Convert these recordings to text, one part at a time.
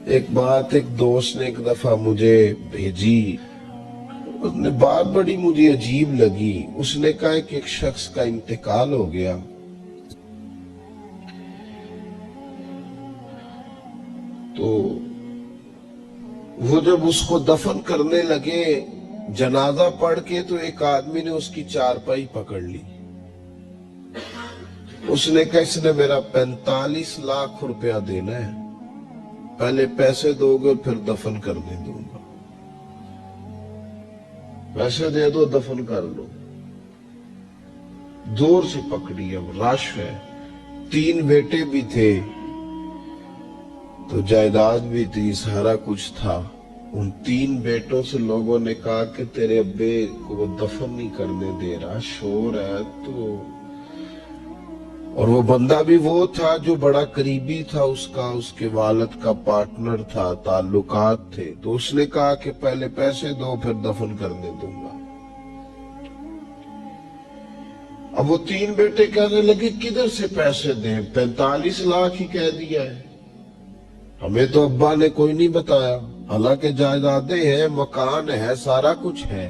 ایک بات ایک دوست نے ایک دفعہ مجھے بھیجی، اس نے بات بڑی مجھے عجیب لگی۔ اس نے کہا کہ ایک شخص کا انتقال ہو گیا، تو وہ جب اس کو دفن کرنے لگے جنازہ پڑھ کے، تو ایک آدمی نے اس کی چارپائی پکڑ لی۔ اس نے کہا اس نے میرا 45 لاکھ روپیہ دینا ہے، پہلے پیسے دو گے پھر دفن کرنے دوں گا، پیسے دے دو دفن کر لو۔ زور سے پکڑی، اب رش ہے، 3 بیٹے بھی تھے تو جائیداد بھی تھی، سارا کچھ تھا۔ ان 3 بیٹوں سے لوگوں نے کہا کہ تیرے ابے کو وہ دفن نہیں کرنے دے رہا، شور ہے تو۔ اور وہ بندہ بھی وہ تھا جو بڑا قریبی تھا اس کا، اس کے والد کا پارٹنر تھا، تعلقات تھے، تو اس نے کہا کہ پہلے پیسے دو پھر دفن کرنے دوں گا۔ اب وہ 3 بیٹے کہنے لگے کدھر سے پیسے دیں، 45 لاکھ ہی کہہ دیا ہے، ہمیں تو ابا نے کوئی نہیں بتایا، حالانکہ جائیدادیں ہیں، مکان ہے، سارا کچھ ہے،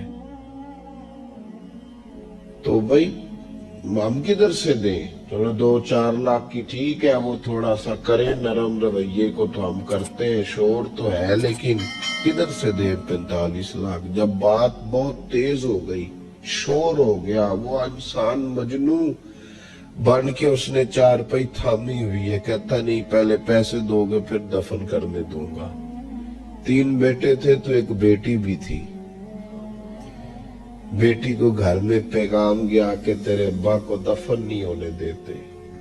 تو بھائی ہم کدھر سے دیں؟ چلو 2-4 لاکھ کی ٹھیک ہے، وہ تھوڑا سا کریں نرم رویے کو تو ہم کرتے ہیں، شور تو ہے، لیکن کدھر سے دیں 45 لاکھ؟ جب بات بہت تیز ہو گئی، شور ہو گیا، وہ انسان مجنون بن کے اس نے چارپائی تھامی ہوئی ہے، کہتا نہیں پہلے پیسے دو گے پھر دفن کرنے دوں گا۔ 3 بیٹے تھے تو ایک بیٹی بھی تھی، بیٹی کو گھر میں پیغام گیا کہ تیرے ابا کو دفن نہیں ہونے دیتے،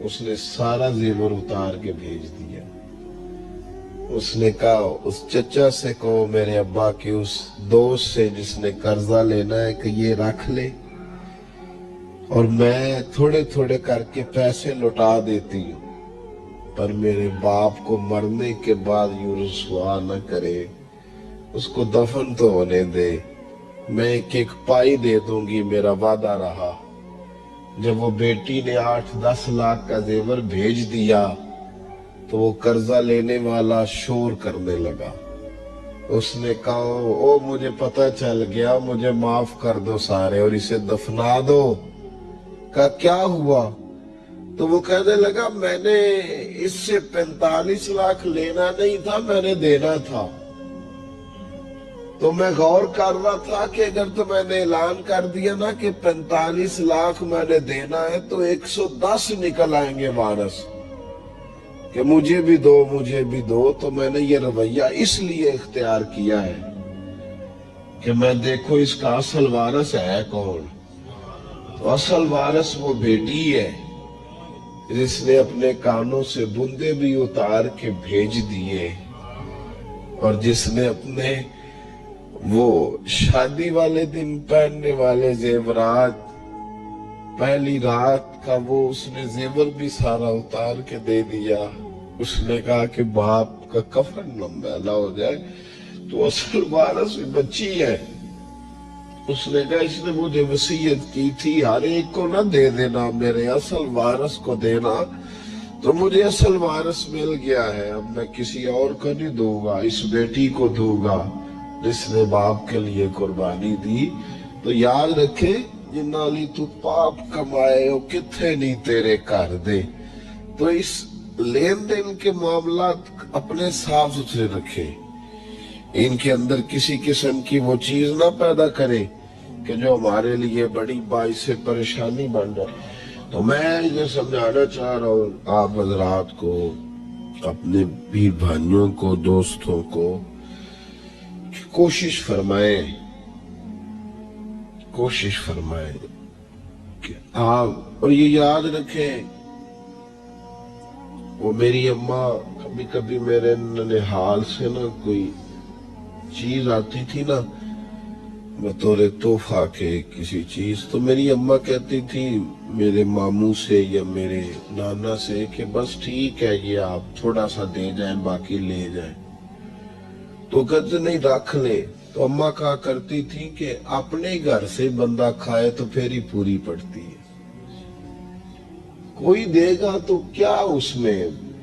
اس نے سارا زیور اتار کے بھیج دیا۔ اس نے کہا اس چچا سے کہو میرے ابا کے اس دوست سے جس نے قرضہ لینا ہے کہ یہ رکھ لے، اور میں تھوڑے تھوڑے کر کے پیسے لوٹا دیتی ہوں، پر میرے باپ کو مرنے کے بعد یوں رسوا نہ کرے، اس کو دفن تو ہونے دے، میں ایک پائی دے دوں گی، میرا وعدہ رہا۔ جب وہ بیٹی نے 8-10 لاکھ کا زیور بھیج دیا تو وہ قرضہ لینے والا شور کرنے لگا۔ اس نے کہا او مجھے پتہ چل گیا، مجھے معاف کر دو سارے اور اسے دفنا دو۔ کہا کیا ہوا؟ تو وہ کہنے لگا میں نے اس سے 45 لاکھ لینا نہیں تھا، میں نے دینا تھا، تو میں غور کر رہا تھا کہ اگر تو میں نے اعلان کر دیا نا کہ 45 لاکھ میں نے دینا ہے تو 110 نکل آئیں گے وارث کہ مجھے بھی دو مجھے بھی دو، تو میں نے یہ رویہ اس لیے اختیار کیا ہے کہ میں دیکھو اس کا اصل وارث ہے کون۔ تو اصل وارث وہ بیٹی ہے جس نے اپنے کانوں سے بندے بھی اتار کے بھیج دیے، اور جس نے اپنے وہ شادی والے دن پہننے والے زیورات، پہلی رات کا وہ اس نے زیور بھی سارا اتار کے دے دیا۔ اس نے کہا کہ باپ کا کفن نہ میلا ہو جائے، تو اصل وارث بچی ہے۔ اس نے کہا اس نے مجھے وصیت کی تھی ہر ایک کو نہ دے دینا، میرے اصل وارث کو دینا، تو مجھے اصل وارث مل گیا ہے، اب میں کسی اور کو نہیں دوں گا، اس بیٹی کو دوں گا جس نے باپ کے لیے قربانی دی۔ تو یاد رکھے جنہ لی تو پاپ کمائے ہو کتھے نہیں تیرے کر دے۔ تو اس لین دین کے معاملات اپنے صاف ستھرے رکھے، ان کے اندر کسی قسم کی وہ چیز نہ پیدا کرے کہ جو ہمارے لیے بڑی باعث پریشانی بن جائے۔ تو میں یہ سمجھانا چاہ رہا ہوں آپ حضرات کو، اپنے بھی بھائیوں کو، دوستوں کو، کہ کوشش فرمائیں کہ آپ، اور یہ یاد رکھیں وہ میری اماں کبھی کبھی میرے ننھیال سے نا کوئی چیز آتی تھی نا بطور تحفہ کے کسی چیز، تو میری اماں کہتی تھی میرے ماموں سے یا میرے نانا سے کہ بس ٹھیک ہے یہ آپ تھوڑا سا دے جائیں باقی لے جائیں، تو کہتے نہیں رکھ لے۔ تو اماں کہا کرتی تھی کہ اپنے گھر سے بندہ کھائے تو پھر ہی پوری پڑتی ہے، کوئی دے گا تو کیا اس میں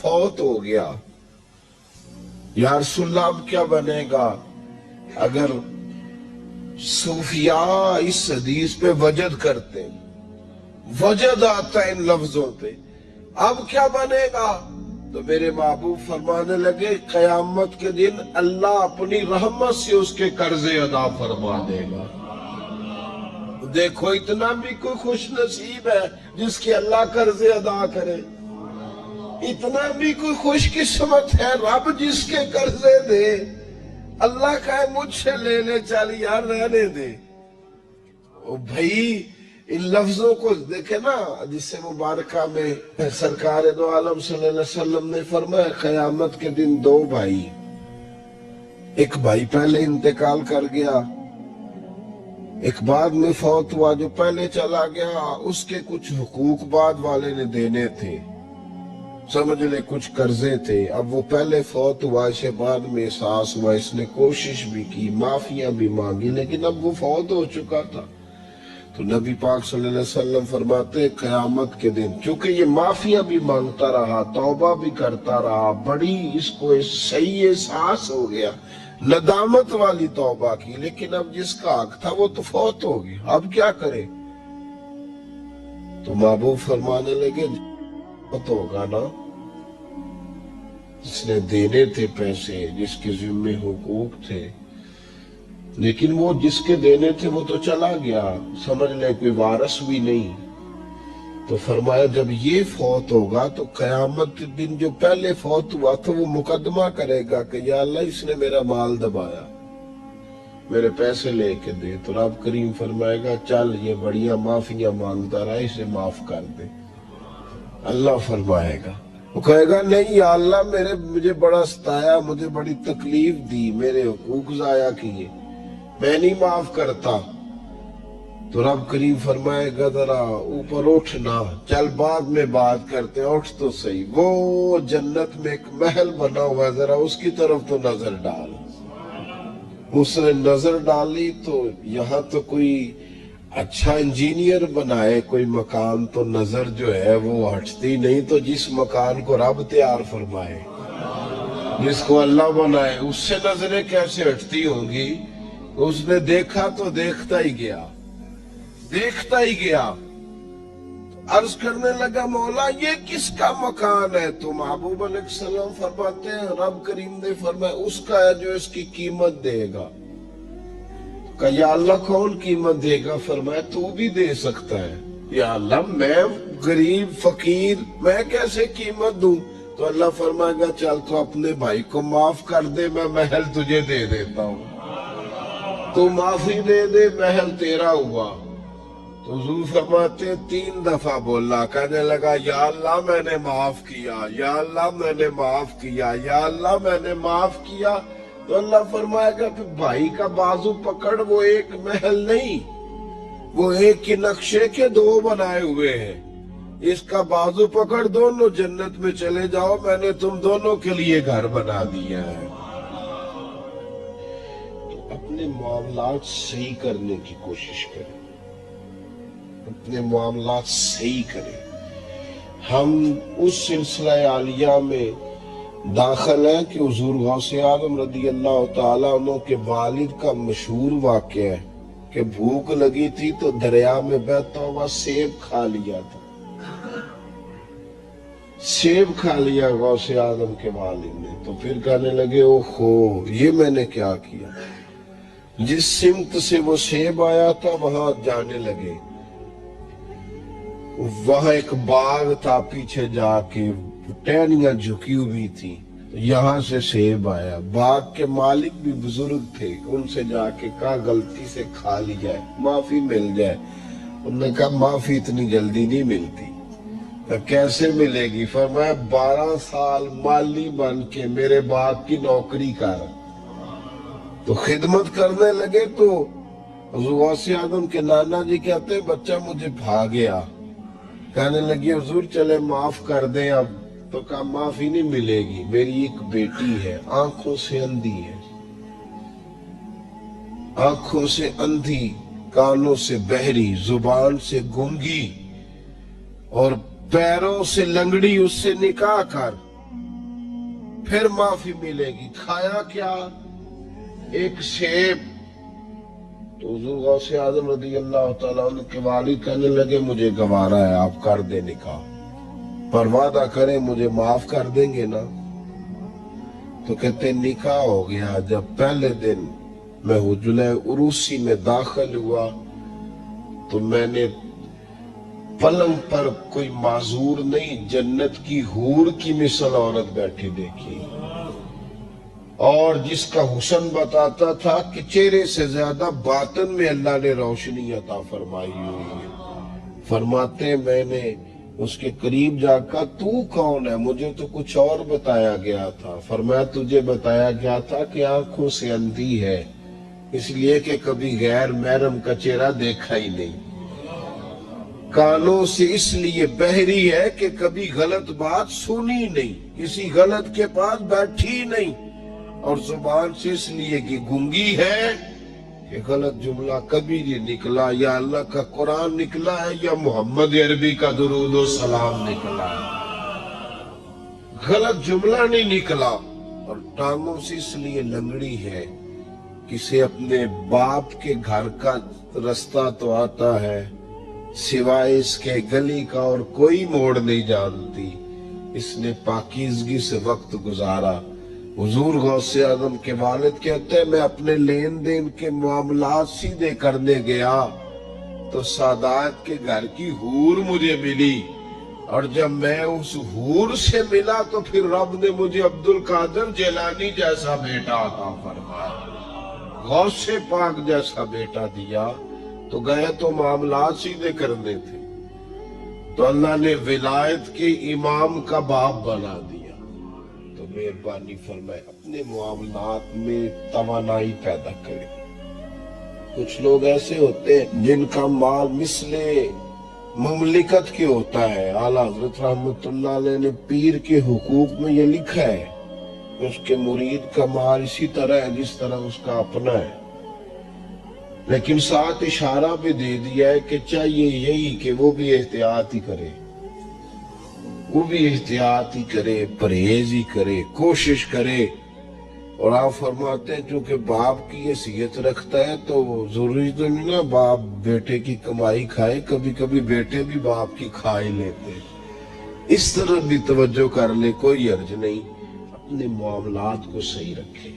فوت ہو گیا. یا رسول اللہ اب کیا بنے گا؟ اگر صوفیاء اس حدیث پہ وجد کرتے ہیں، وجد آتا ہے ان لفظوں پہ، اب کیا بنے گا؟ تو میرے محبوب فرمانے لگے قیامت کے دن اللہ اپنی رحمت سے اس کے قرضے ادا فرما دے گا. دیکھو اتنا بھی کوئی خوش نصیب ہے جس کے اللہ قرضے ادا کرے، اتنا بھی کوئی خوش قسمت ہے رب جس کے قرضے دے. اللہ کہے مجھ سے لے لے چل یار رہنے دے. او بھائی ان لفظوں کو دیکھیں نا، جس سے مبارکہ میں سرکار دو عالم صلی اللہ علیہ وسلم نے فرمایا قیامت کے دن دو بھائی، ایک بھائی پہلے انتقال کر گیا، ایک بعد میں فوت ہوا. جو پہلے چلا گیا اس کے کچھ حقوق بعد والے نے دینے تھے، سمجھ لے کچھ قرضے تھے. اب وہ پہلے فوت ہوا، اسے بعد میں احساس ہوا، اس نے کوشش بھی کی، معافیاں بھی مانگی، لیکن اب وہ فوت ہو چکا تھا. تو نبی پاک صلی اللہ علیہ وسلم فرماتے قیامت کے دن چونکہ یہ معافیاں بھی مانگتا رہا، توبہ بھی کرتا رہا، بڑی اس کو صحیح احساس ہو گیا، ندامت والی توبہ کی، لیکن اب جس کا حق تھا وہ تو فوت ہو گیا، اب کیا کرے؟ تو محبوب فرمانے لگے فوت ہوگا نا، جس نے دینے تھے پیسے، جس کے ذمے حقوق تھے، لیکن وہ جس کے دینے تھے وہ تو چلا گیا، سمجھ لے کوئی وارث بھی نہیں. تو فرمایا جب یہ فوت ہوگا تو قیامت دن جو پہلے فوت ہوا تھا وہ مقدمہ کرے گا کہ یا اللہ اس نے میرا مال دبایا، میرے پیسے لے کے دے. تو رب کریم فرمائے گا چل یہ بڑیاں معافیاں مانگتا رہا، اسے معاف کر دے. اللہ فرمائے گا، وہ کہے گا نہیں یا اللہ مجھے بڑا ستایا، مجھے بڑی تکلیف دی، میرے حقوق ضائع کیے، میں نہیں معاف کرتا. تو رب کریم فرمائے گا ذرا اوپر اٹھنا، چل بعد میں بات کرتے ہیں، اٹھ تو صحیح، وہ جنت میں ایک محل بنا ہوا ہے، ذرا اس کی طرف تو نظر ڈال. اس نے نظر ڈالی تو یہاں تو کوئی اچھا انجینئر بنائے کوئی مکان تو نظر جو ہے وہ ہٹتی نہیں. تو جس مکان کو رب تیار فرمائے، جس کو اللہ بنائے، اس سے نظریں کیسے ہٹتی ہوں گی؟ اس نے دیکھا تو دیکھتا ہی گیا، دیکھتا ہی گیا. عرض کرنے لگا مولا یہ کس کا مکان ہے؟ تو محبوب علیہ السلام فرماتے ہیں رب کریم نے فرمایا اس کا ہے جو اس کی قیمت دے گا. کہ یا اللہ کون قیمت دے گا؟ فرمایا تو بھی دے سکتا ہے. یا اللہ میں غریب فقیر میں کیسے قیمت دوں؟ تو اللہ فرمائے گا چل تو اپنے بھائی کو معاف کر دے، میں محل تجھے دے دیتا ہوں، تو معافی دے دے، محل تیرا ہوا. تو حضور فرماتے 3 دفعہ بولا، کہنے لگا یا اللہ میں نے معاف کیا، یا اللہ میں نے معاف کیا، یا اللہ میں نے معاف کیا. تو اللہ فرمائے گا پھر بھائی کا بازو پکڑ، وہ ایک محل نہیں، وہ ایک ہی نقشے کے 2 بنائے ہوئے ہیں، اس کا بازو پکڑ، دونوں جنت میں چلے جاؤ، میں نے تم دونوں کے لیے گھر بنا دیا ہے. اپنے معاملات صحیح کرنے کی کوشش کریں، اپنے معاملات صحیح کریں. ہم اس سلسلہ عالیہ میں داخل ہیں کہ حضور غوث اعظم رضی اللہ تعالیٰ عنہ کے والد کا مشہور واقعہ ہے کہ بھوک لگی تھی تو دریا میں بہتا ہوا سیب کھا لیا تھا، سیب کھا لیا غوث اعظم کے والد نے. تو پھر کہنے لگے اوہو یہ میں نے کیا کیا. جس سمت سے وہ سیب آیا تھا وہاں جانے لگے، وہاں ایک باغ تھا، پیچھے جا کے ٹہنیاں جھکی ہوئی تھی، یہاں سے سیب آیا. باغ کے مالک بھی بزرگ تھے، ان سے جا کے کہا غلطی سے کھا لی جائے، معافی مل جائے. انہوں نے کہا معافی اتنی جلدی نہیں ملتی. کیسے ملے گی؟ فرمایا 12 سال مالی بن کے میرے باپ کی نوکری کر. تو خدمت کرنے لگے تو حضور غوث اعظم کے نانا جی کہتے ہیں بچہ مجھے بھا گیا. کہنے لگی حضور چلے معاف کر دیں اب. تو کہا معافی نہیں ملے گی، میری ایک بیٹی ہے، آنکھوں سے اندھی ہے، آنکھوں سے اندھی، کانوں سے بہری، زبان سے گونگی اور پیروں سے لنگڑی، اس سے نکاح کر. پھر معافی ملے گی. کھایا کیا؟ ایک سیب. تو حضور غوث اعظم رضی اللہ تعالیٰ عنہ کے والد کہنے لگے مجھے گوارا ہے، آپ کر دیں نکاح، پر وعدہ کریں مجھے معاف کر دیں گے نا؟ تو کہتے نکاح ہو گیا. جب پہلے دن میں حجرہ عروسی میں داخل ہوا تو میں نے پلنگ پر کوئی معذور نہیں، جنت کی حور کی مثل عورت بیٹھی دیکھی، اور جس کا حسن بتاتا تھا کہ چہرے سے زیادہ باطن میں اللہ نے روشنی عطا فرمائی ہوئی ہے. فرماتے میں نے اس کے قریب جا کر تو کون ہے؟ مجھے تو کچھ اور بتایا گیا تھا. فرمایا تجھے بتایا گیا تھا کہ آنکھوں سے اندھی ہے، اس لیے کہ کبھی غیر محرم کا چہرہ دیکھا ہی نہیں. کانوں سے اس لیے بہری ہے کہ کبھی غلط بات سنی نہیں، کسی غلط کے پاس بیٹھی نہیں. اور زبان سے اس لیے کہ گونگی ہے کہ غلط جملہ کبھی نہیں نکلا. یا اللہ کا قرآن نکلا ہے یا محمد عربی کا درود و سلام نکلا ہے، غلط جملہ نہیں نکلا. اور ٹانگوں سے اس لیے لنگڑی ہے، کسے اپنے باپ کے گھر کا رستہ تو آتا ہے، سوائے اس کے گلی کا اور کوئی موڑ نہیں جانتی. اس نے پاکیزگی سے وقت گزارا. حضور غوث اعظم کے والد کہتے ہیں میں اپنے لین دین کے معاملات سیدھے کرنے گیا تو سادات کے گھر کی حور مجھے ملی، اور جب میں اس حور سے ملا تو پھر رب نے مجھے عبد القادر جیلانی جیسا بیٹا عطا فرمایا، غوث پاک جیسا بیٹا دیا. تو گئے تو معاملات سیدھے کرنے تھے تو اللہ نے ولایت کے امام کا باپ بنا دیا. تو مہربانی فرمائے اپنے معاملات میں توانائی پیدا کرے. کچھ لوگ ایسے ہوتے ہیں جن کا مال مثل مملکت کے ہوتا ہے. اعلیٰ حضرت رحمت اللہ علیہ نے پیر کے حقوق میں یہ لکھا ہے اس کے مرید کا مال اسی طرح ہے جس طرح اس کا اپنا ہے، لیکن ساتھ اشارہ بھی دے دیا ہے کہ چاہیے یہی کہ وہ بھی احتیاط ہی کرے، وہ بھی احتیاط ہی کرے، پرہیز ہی کرے، کوشش کرے. اور آپ فرماتے ہیں چونکہ باپ کی حیثیت رکھتا ہے تو ضروری تو نہیں نا باپ بیٹے کی کمائی کھائے، کبھی کبھی بیٹے بھی باپ کی کھا ہی لیتے. اس طرح بھی توجہ کر لے، کوئی حرج نہیں. اپنے معاملات کو صحیح رکھے،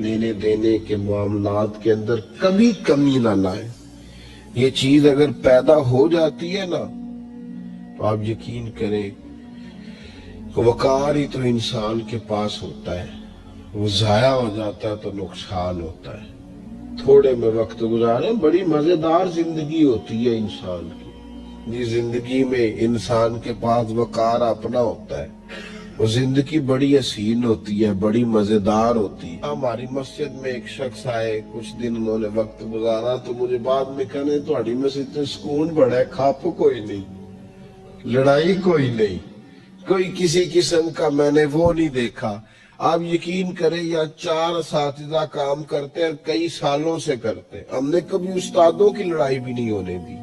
لینے دینے کے معاملات کے اندر کبھی کمی نہ لائے. یہ چیز اگر پیدا ہو جاتی ہے نا تو آپ یقین کریں وقار ہی تو انسان کے پاس ہوتا ہے، وہ ضائع ہو جاتا ہے تو نقصان ہوتا ہے. تھوڑے میں وقت گزارے، بڑی مزیدار زندگی ہوتی ہے انسان کی. جس زندگی میں انسان کے پاس وقار اپنا ہوتا ہے وہ زندگی بڑی حسین ہوتی ہے، بڑی مزیدار ہوتی ہے. ہماری مسجد میں ایک شخص آئے، کچھ دن انہوں نے وقت گزارا تو مجھے بعد میں کہنے تہاڈی مسجد تے سکون بڑا ہے، کھپ کوئی نہیں، لڑائی کوئی نہیں، کوئی کسی قسم کا میں نے وہ نہیں دیکھا. آپ یقین کریں یا 4 اساتذہ کام کرتے ہیں، کئی سالوں سے کرتے، ہم نے کبھی استادوں کی لڑائی بھی نہیں ہونے دی،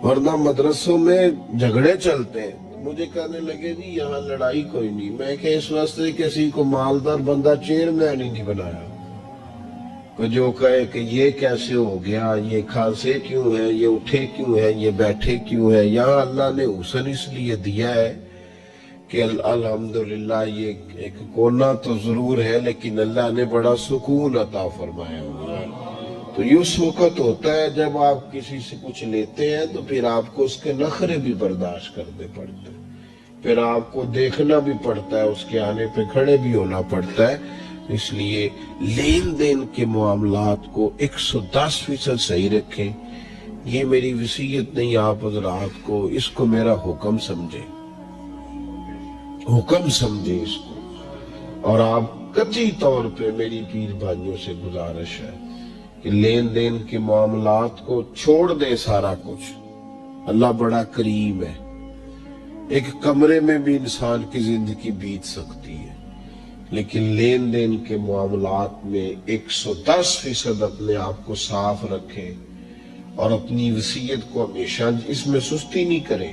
ورنہ مدرسوں میں جھگڑے چلتے ہیں. مجھے کہنے لگے جی یہاں لڑائی کوئی نہیں. میں کہ اس واسطے کسی کو مالدار بندہ چیئرمین ہی نہیں بنایا کہ جو کہے کہ یہ کیسے ہو گیا، یہ کھانسے کیوں ہے، یہ اٹھے کیوں ہے، یہ بیٹھے کیوں ہے. یہاں اللہ نے حسن اس لیے دیا ہے کہ الحمدللہ یہ ایک کونا تو ضرور ہے لیکن اللہ نے بڑا سکون عطا فرمایا ہوا ہے. تو یہ اس وقت ہوتا ہے جب آپ کسی سے کچھ لیتے ہیں تو پھر آپ کو اس کے نخرے بھی برداشت کرنے پڑتے ہیں، پھر آپ کو دیکھنا بھی پڑتا ہے، اس کے آنے پہ کھڑے بھی ہونا پڑتا ہے. اس لیے لین دین کے معاملات کو 110% صحیح رکھیں. یہ میری وصیت نہیں آپ حضرات کو، اس کو میرا حکم سمجھیں، حکم سمجھیں اس کو. اور آپ قطعی طور پہ میری پیر بھائیوں سے گزارش ہے کہ لین دین کے معاملات کو چھوڑ دیں سارا کچھ. اللہ بڑا کریم ہے. ایک کمرے میں بھی انسان کی زندگی بیت سکتی ہے، لیکن لین دین کے معاملات میں 110% اپنے آپ کو صاف رکھیں اور اپنی وصیت کو ہمیشہ اس میں سستی نہیں کریں.